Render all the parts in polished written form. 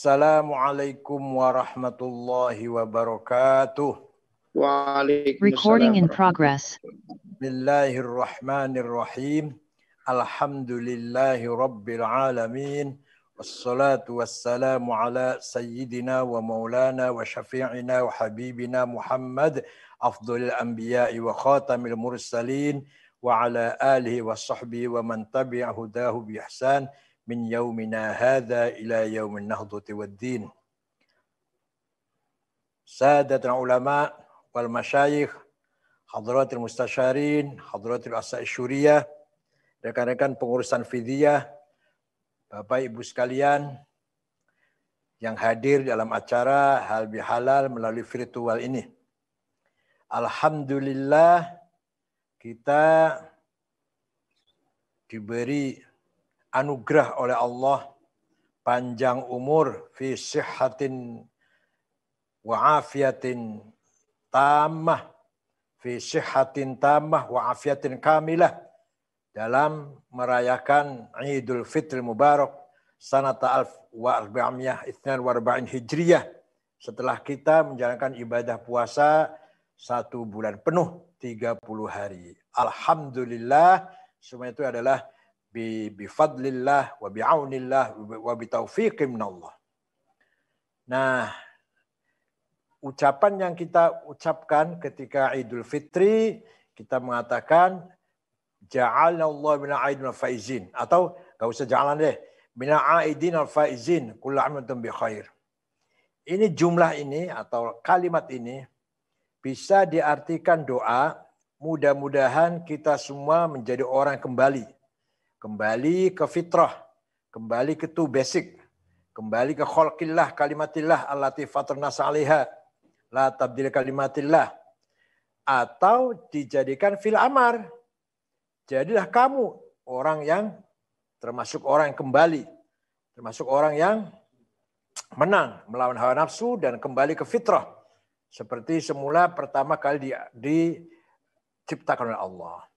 Assalamualaikum warahmatullahi wabarakatuh. Recording in progress. Bismillahirrahmanirrahim. Alhamdulillahi rabbil alamin. Wassalatu wassalamu ala sayyidina wa maulana wa syafi'ina wa habibina Muhammad afdhalil anbiya'i wa khatamil mursalin wa ala alihi wa sahbihi wa man tabi'a hudahu bi ihsan min yaumina hadza ila yaumin nahdati waddin. Sadatul ulama wal masyayikh, hadratul mustasyarin, hadratul asai syuriyah, rekan-rekan pengurusan fidiyah, Bapak Ibu sekalian yang hadir dalam acara Hal Bihalal melalui virtual ini. Alhamdulillah kita diberi anugerah oleh Allah panjang umur fi sihhatin wa afiyatin tammah, fi sihhatin tammah wa afiyatin kamilah, dalam merayakan Idul Fitri Mubarak sanata 1442 Hijriyah, setelah kita menjalankan ibadah puasa 1 bulan penuh 30 hari. Alhamdulillah, semua itu adalah bifadlillah wa bi'aunillah wa bitaufiqim minallah. Nah, ucapan yang kita ucapkan ketika Idul Fitri, kita mengatakan ja'alallahu min aidin faizin, atau enggak usah ja'alan deh, min aidin faizin kullu amin bi khair. Ini jumlah ini atau kalimat ini bisa diartikan doa, mudah-mudahan kita semua menjadi orang kembali ke fitrah, kembali ke tu basic, kembali ke khalqillah kalimatillah allati fatarna 'alaiha la tabdil kalimatillah, atau dijadikan fil amar. Jadilah kamu orang yang termasuk orang yang kembali, termasuk orang yang menang melawan hawa nafsu dan kembali ke fitrah seperti semula pertama kali diciptakan oleh Allah.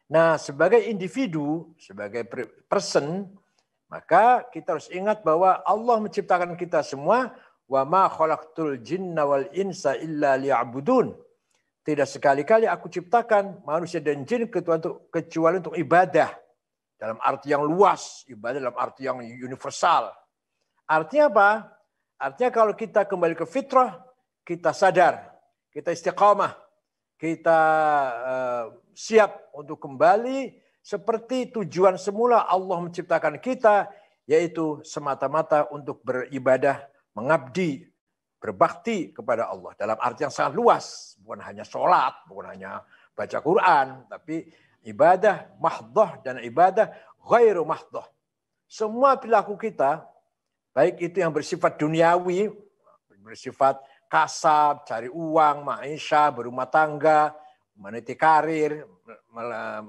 Nah, sebagai individu, sebagai person, maka kita harus ingat bahwa Allah menciptakan kita semua, wa ma khalaqtul jinna wal insa illa liya'budun. Tidak sekali-kali aku ciptakan manusia dan jin kecuali untuk ibadah. Dalam arti yang luas, ibadah dalam arti yang universal. Artinya apa? Artinya kalau kita kembali ke fitrah, kita sadar, kita istiqamah, kita siap untuk kembali seperti tujuan semula Allah menciptakan kita, yaitu semata-mata untuk beribadah, mengabdi, berbakti kepada Allah. Dalam arti yang sangat luas, bukan hanya sholat, bukan hanya baca Quran, tapi ibadah mahdhah dan ibadah ghairu mahdhah. Semua perilaku kita, baik itu yang bersifat duniawi, bersifat kasab, cari uang, maisha, berumah tangga, meniti karir,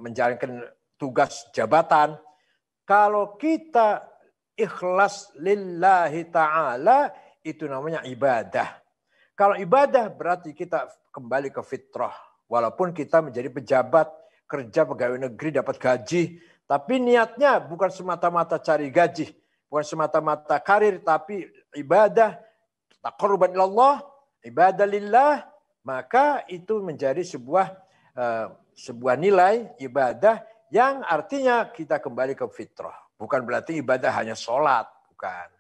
menjalankan tugas jabatan. Kalau kita ikhlas lillahi ta'ala, itu namanya ibadah. Kalau ibadah berarti kita kembali ke fitrah. Walaupun kita menjadi pejabat, kerja pegawai negeri, dapat gaji, tapi niatnya bukan semata-mata cari gaji, bukan semata-mata karir, tapi ibadah, taqarruban ilallah, ibadah lillah, maka itu menjadi sebuah nilai ibadah yang artinya kita kembali ke fitrah. Bukan berarti ibadah hanya sholat, bukan.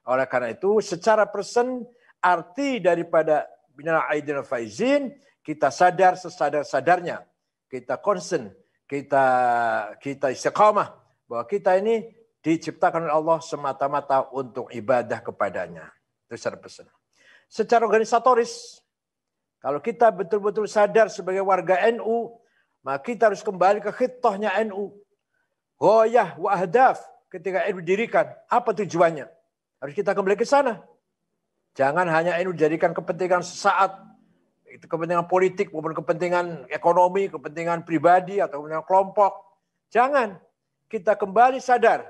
Oleh karena itu, secara person, arti daripada minal aidin faizin, kita sadar sesadar-sadarnya, kita concern, kita istiqamah bahwa kita ini diciptakan oleh Allah semata-mata untuk ibadah kepadanya. Itu secara person. Secara organisatoris, kalau kita betul-betul sadar sebagai warga NU, maka kita harus kembali ke khitahnya NU. Ghoyah wa ahdaf ketika NU didirikan. Apa tujuannya? Harus kita kembali ke sana. Jangan hanya NU dijadikan kepentingan sesaat. Itu kepentingan politik maupun kepentingan ekonomi, kepentingan pribadi atau kepentingan kelompok. Jangan. Kita kembali sadar.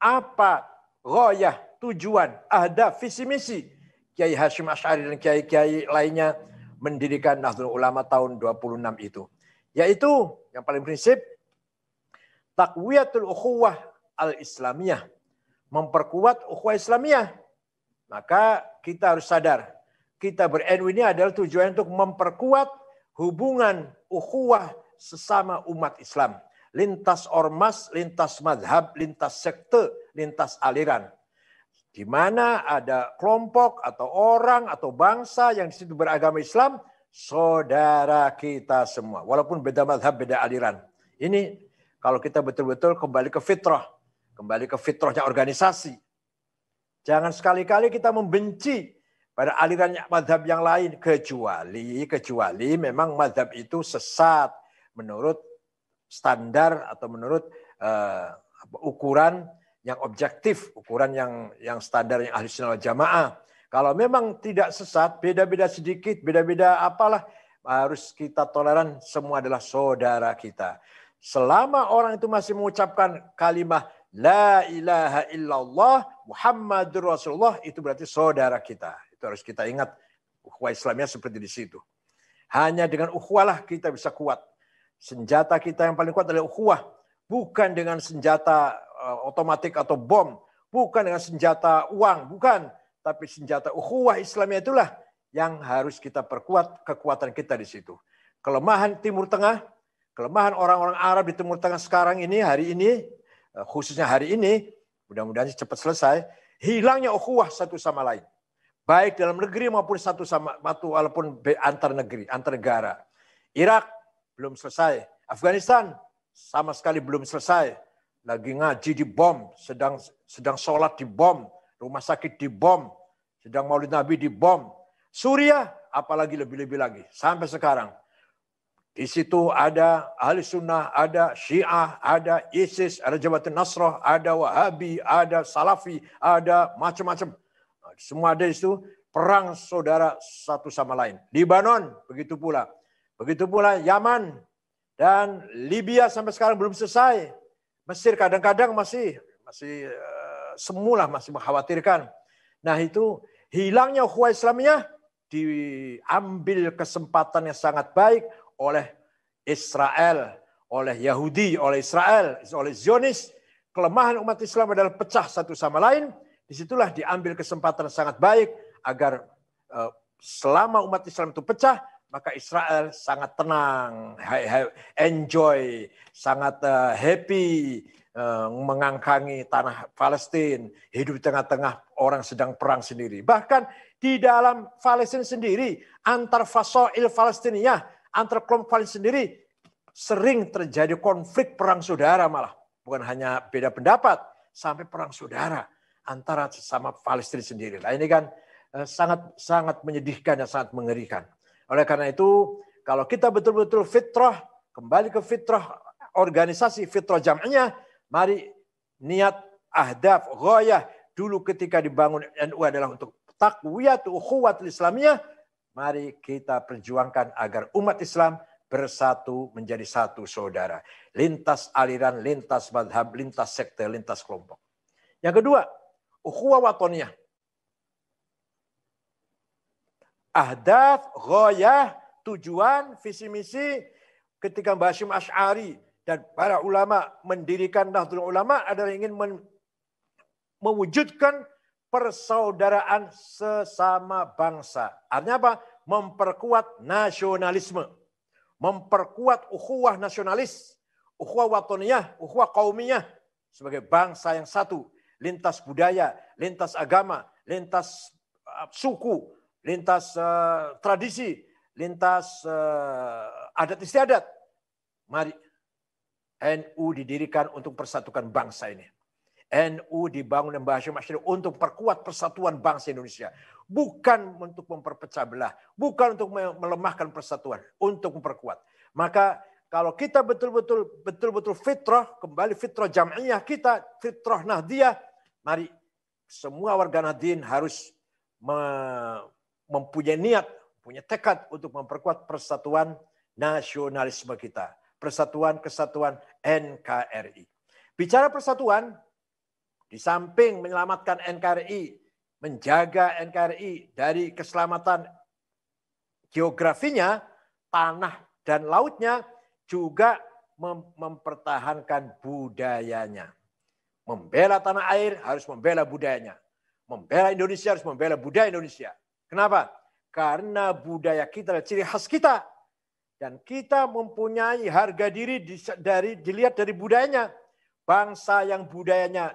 Apa ghoyah, tujuan, ahdaf, visi misi Kiai Hasyim Asy'ari dan kiai-kiai lainnya mendirikan Nahdlatul Ulama tahun 26 itu. Yaitu yang paling prinsip taqwiyatul ukhuwah al-islamiyah. Memperkuat ukhuwah Islamiyah. Maka kita harus sadar, kita ber-NU ini adalah tujuan untuk memperkuat hubungan ukhuwah sesama umat Islam. Lintas ormas, lintas madhab, lintas sekte, lintas aliran. Di mana ada kelompok atau orang atau bangsa yang di situ beragama Islam, saudara kita semua. Walaupun beda madhab, beda aliran. Ini kalau kita betul-betul kembali ke fitrah. Kembali ke fitrahnya organisasi. Jangan sekali-kali kita membenci pada aliran madhab yang lain. Kecuali memang madhab itu sesat. Menurut standar atau menurut ukuran yang objektif, ukuran yang standar yang ahli sunnah wal jamaah. Kalau memang tidak sesat, beda-beda sedikit, beda-beda apalah, harus kita toleran, semua adalah saudara kita. Selama orang itu masih mengucapkan kalimat La ilaha illallah Muhammadur Rasulullah, itu berarti saudara kita. Itu harus kita ingat, ukhuwah Islamnya seperti di situ. Hanya dengan ukhuwah lah kita bisa kuat. Senjata kita yang paling kuat adalah ukhuwah. Bukan dengan senjata otomatik atau bom. Bukan dengan senjata uang. Bukan. Tapi senjata ukhuwah Islamnya itulah yang harus kita perkuat kekuatan kita di situ. Kelemahan Timur Tengah, kelemahan orang-orang Arab di Timur Tengah sekarang ini, hari ini, khususnya hari ini, mudah-mudahan cepat selesai, hilangnya ukhuwah satu sama lain. Baik dalam negeri maupun walaupun antar negeri, antar negara. Irak belum selesai. Afghanistan sama sekali belum selesai. Lagi ngaji di bom, sedang sholat di bom, rumah sakit di bom, sedang maulid Nabi di bom. Suriah apalagi lebih-lebih lagi sampai sekarang. Di situ ada ahli sunnah, ada syiah, ada ISIS, ada Jabhatun Nasrah, ada Wahabi, ada Salafi, ada macam-macam. Semua ada di situ, perang saudara satu sama lain. Libanon begitu pula. Begitu pula Yaman dan Libya sampai sekarang belum selesai. Mesir kadang-kadang masih semula masih mengkhawatirkan. Nah itu hilangnya ukhuwah Islamnya diambil kesempatan yang sangat baik oleh Israel, oleh Yahudi, oleh Israel, oleh Zionis. Kelemahan umat Islam adalah pecah satu sama lain. Disitulah diambil kesempatan yang sangat baik agar selama umat Islam itu pecah, maka Israel sangat tenang, enjoy, sangat happy, mengangkangi tanah Palestina, hidup di tengah-tengah orang sedang perang sendiri. Bahkan di dalam Palestina sendiri, antar fasoil Palestiniyah, antar kelompok Palestina sendiri, sering terjadi konflik perang saudara malah. Bukan hanya beda pendapat, sampai perang saudara antara sesama Palestina sendiri. Nah ini kan sangat menyedihkan dan sangat mengerikan. Oleh karena itu, kalau kita betul-betul fitrah, kembali ke fitrah organisasi, fitrah jam'iyah, mari niat, ahdaf, ghayah, dulu ketika dibangun NU adalah untuk taqwiyat ukhuwatul islamiyah, mari kita perjuangkan agar umat Islam bersatu menjadi satu saudara. Lintas aliran, lintas madhab, lintas sekte, lintas kelompok. Yang kedua, ukhuwah watoniyah. Ahdaf, ghayah, tujuan, visi misi ketika Mbah Hasyim Asy'ari dan para ulama mendirikan Nahdlatul Ulama adalah ingin mewujudkan persaudaraan sesama bangsa. Artinya apa? Memperkuat nasionalisme. Memperkuat ukhuwah nasionalis. Ukhuwah watoniyah, ukhuwah qaumiyah. Sebagai bangsa yang satu. Lintas budaya, lintas agama, lintas suku, lintas tradisi, lintas adat istiadat. Mari NU didirikan untuk persatukan bangsa ini. NU dibangun oleh Mbah Hasyim Asy'ari untuk perkuat persatuan bangsa Indonesia. Bukan untuk memperpecah belah. Bukan untuk melemahkan persatuan. Untuk memperkuat. Maka kalau kita betul-betul fitrah, kembali fitrah jam'iyah kita, fitrah nahdiyah, mari semua warga Nahdien harus mempunyai niat, punya tekad untuk memperkuat persatuan nasionalisme kita. Persatuan kesatuan NKRI. Bicara persatuan, di samping menyelamatkan NKRI, menjaga NKRI dari keselamatan geografinya, tanah dan lautnya, juga mempertahankan budayanya. Membela tanah air harus membela budayanya. Membela Indonesia harus membela budaya Indonesia. Kenapa? Karena budaya kita adalah ciri khas kita. Dan kita mempunyai harga diri dilihat dari budayanya. Bangsa yang budayanya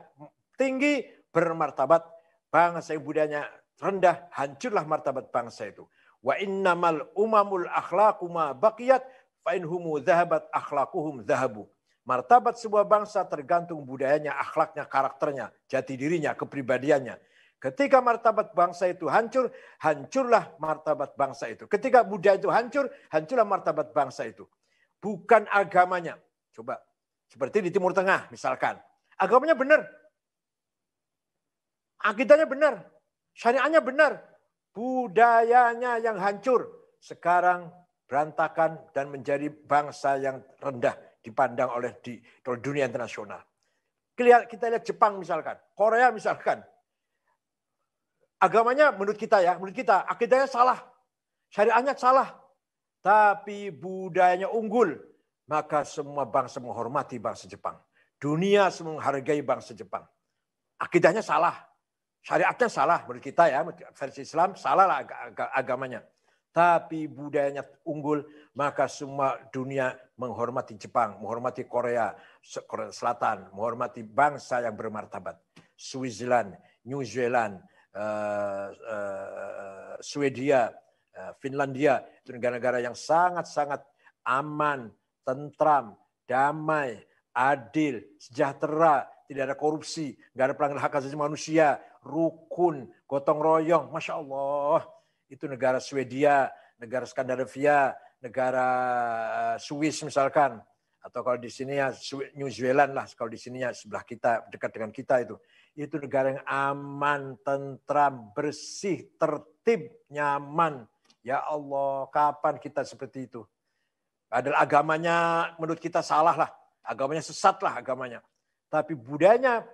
tinggi bermartabat. Bangsa yang budayanya rendah, hancurlah martabat bangsa itu. Wa innamal umamul akhlaqu ma baqiyat fa inhumu dhahabat akhlaquhum dhahabu. Martabat sebuah bangsa tergantung budayanya, akhlaknya, karakternya, jati dirinya, kepribadiannya. Ketika martabat bangsa itu hancur, hancurlah martabat bangsa itu. Ketika budaya itu hancur, hancurlah martabat bangsa itu. Bukan agamanya. Coba, seperti di Timur Tengah misalkan. Agamanya benar. Akidahnya benar. Syariatnya benar. Budayanya yang hancur. Sekarang berantakan dan menjadi bangsa yang rendah dipandang oleh di dunia internasional. Kita lihat Jepang misalkan. Korea misalkan. Agamanya menurut kita akidahnya salah. Syariatnya salah. Tapi budayanya unggul. Maka semua bangsa menghormati bangsa Jepang. Dunia semua menghargai bangsa Jepang. Akidahnya salah. Syariatnya salah menurut kita versi Islam salah lah agamanya. Tapi budayanya unggul, maka semua dunia menghormati Jepang, menghormati Korea Selatan, menghormati bangsa yang bermartabat. Switzerland, New Zealand, Swedia, Finlandia, itu negara-negara yang sangat-sangat aman, tentram, damai, adil, sejahtera, tidak ada korupsi, nggak ada pelanggaran hak asasi manusia, rukun, gotong royong, Masya Allah. Itu negara Swedia, negara Skandinavia, negara Swiss misalkan. Atau kalau di sini New Zealand lah, kalau di sini sebelah kita, dekat dengan kita itu. Itu negara yang aman, tentram, bersih, tertib, nyaman. Ya Allah, kapan kita seperti itu? Padahal agamanya menurut kita salah lah. Agamanya sesat lah agamanya. Tapi budayanya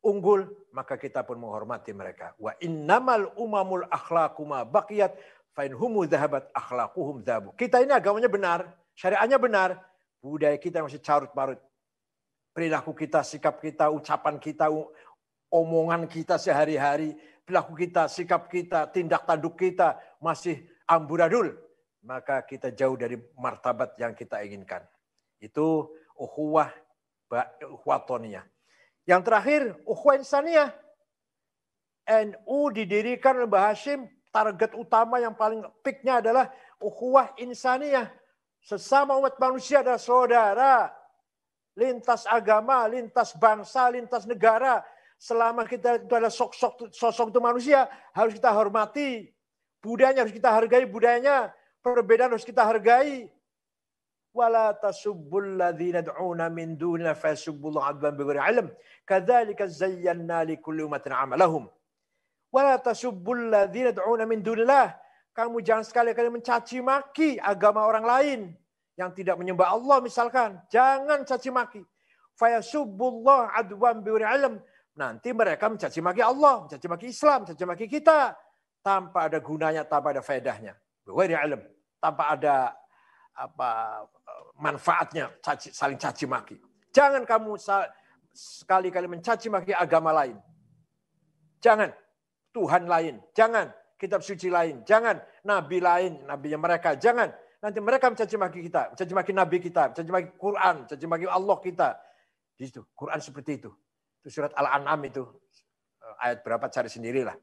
unggul, maka kita pun menghormati mereka. Wa innamal umamul akhlaqu ma baqiyat fa inhumu dhahabat akhlaquhum dhahabu. Kita ini agamanya benar, syariatnya benar, budaya kita masih carut-marut. Perilaku kita, sikap kita, ucapan kita, omongan kita sehari-hari, perilaku kita, sikap kita, tindak tanduk kita masih amburadul. Maka kita jauh dari martabat yang kita inginkan. Itu ukhuwah watoniyah. Yang terakhir, ukhuwah insaniyah. NU didirikan oleh Mbah Hashim, target utama yang paling peaknya adalah ukhuwah insaniyah. Sesama umat manusia adalah saudara. Lintas agama, lintas bangsa, lintas negara. Selama kita itu adalah sosok itu manusia, harus kita hormati. Budayanya harus kita hargai, budayanya. Perbedaan harus kita hargai. Wala tasubbul ladzina yad'una min dunina fayasubbullaha adwan bighairi ilm kadzalika zayyana likulli ummatin 'amalahum wala tasubbul ladzina yad'una min dunillah. Kamu jangan sekali-kali mencaci maki agama orang lain yang tidak menyembah Allah misalkan. Jangan caci maki. Fayasubbullaha adwan bighairi ilm. Nanti mereka mencaci maki Allah, mencaci maki Islam, mencaci maki kita tanpa ada gunanya, tanpa ada faedahnya. Bighairi ilm, tanpa ada manfaatnya, saling caci maki. Jangan kamu sekali-kali mencaci maki agama lain. Jangan Tuhan lain, jangan kitab suci lain, jangan nabi lain, nabinya mereka, jangan. Nanti mereka mencaci maki kita, mencaci maki nabi kita, mencaci maki Quran, mencaci maki Allah kita. Di situ Quran seperti itu. Itu surat Al-An'am itu. Ayat berapa cari sendirilah.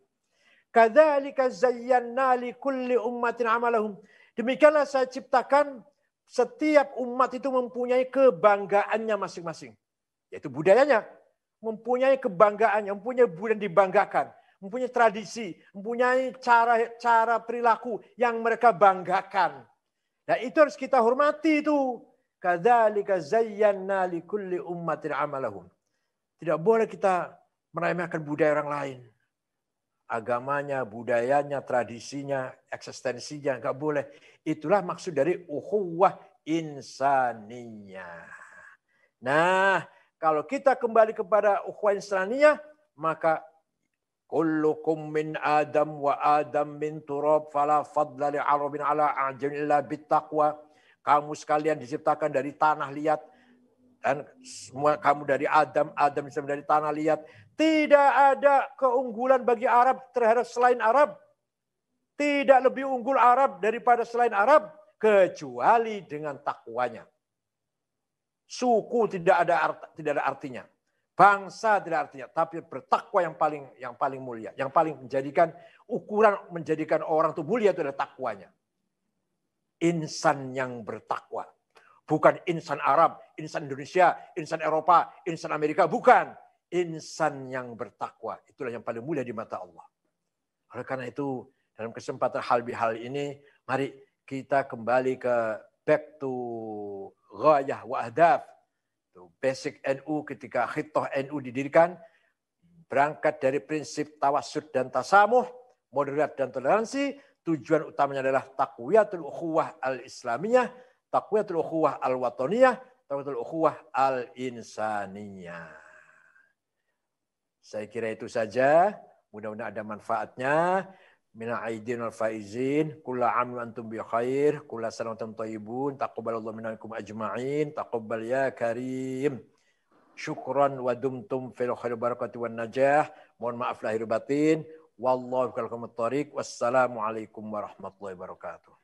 Kadzalika zayyana likulli ummatin 'amalahum. Demikianlah saya ciptakan setiap umat itu mempunyai kebanggaannya masing-masing. Yaitu budayanya. Mempunyai kebanggaannya, mempunyai budaya yang dibanggakan. Mempunyai tradisi, mempunyai cara perilaku yang mereka banggakan. Nah itu harus kita hormati itu. Kadzalika zayyana likulli ummatin 'amalahum. Tidak boleh kita meremehkan budaya orang lain. Agamanya, budayanya, tradisinya, eksistensinya, nggak boleh. Itulah maksud dari ukhuwah insaniyah. Nah, kalau kita kembali kepada ukhuwah insaniyah, maka kullukum min Adam wa Adam min turab fala fadla li arabin ala a'jam illa bittaqwa. Kamu sekalian diciptakan dari tanah liat dan semua kamu dari Adam, Adam dari tanah liat. Tidak ada keunggulan bagi Arab terhadap selain Arab. Tidak lebih unggul Arab daripada selain Arab kecuali dengan takwanya. Suku tidak ada artinya. Bangsa tidak artinya, tapi bertakwa yang paling mulia, yang paling menjadikan orang itu mulia itu adalah takwanya. Insan yang bertakwa, bukan insan Arab, insan Indonesia, insan Eropa, insan Amerika, bukan. Insan yang bertakwa, itulah yang paling mulia di mata Allah. Oleh karena itu, dalam kesempatan hal ini, mari kita kembali ke back to ghayah wa ahdaf. Basic NU ketika Khitah NU didirikan, berangkat dari prinsip tawassud dan tasamuh, moderat dan toleransi. Tujuan utamanya adalah taqwiyatul ukhuwah al-islamiyah, taqwiyatul ukhuwah al-wataniyah, taqwiyatul ukhuwah al-insaniyah. Saya kira itu saja. Mudah-mudahan ada manfaatnya. Minal aidin wal faizin, kullu aam wa antum bi khair, kullu sanah wa antum thayyibun, taqabbalallahu minkum ajma'in, taqabbal ya karim. Syukran wa dumtum fil khair barakati wan najah. Mohon maaf lahir batin. Wallahu kal thariq. Wassalamu alaikum warahmatullahi wabarakatuh.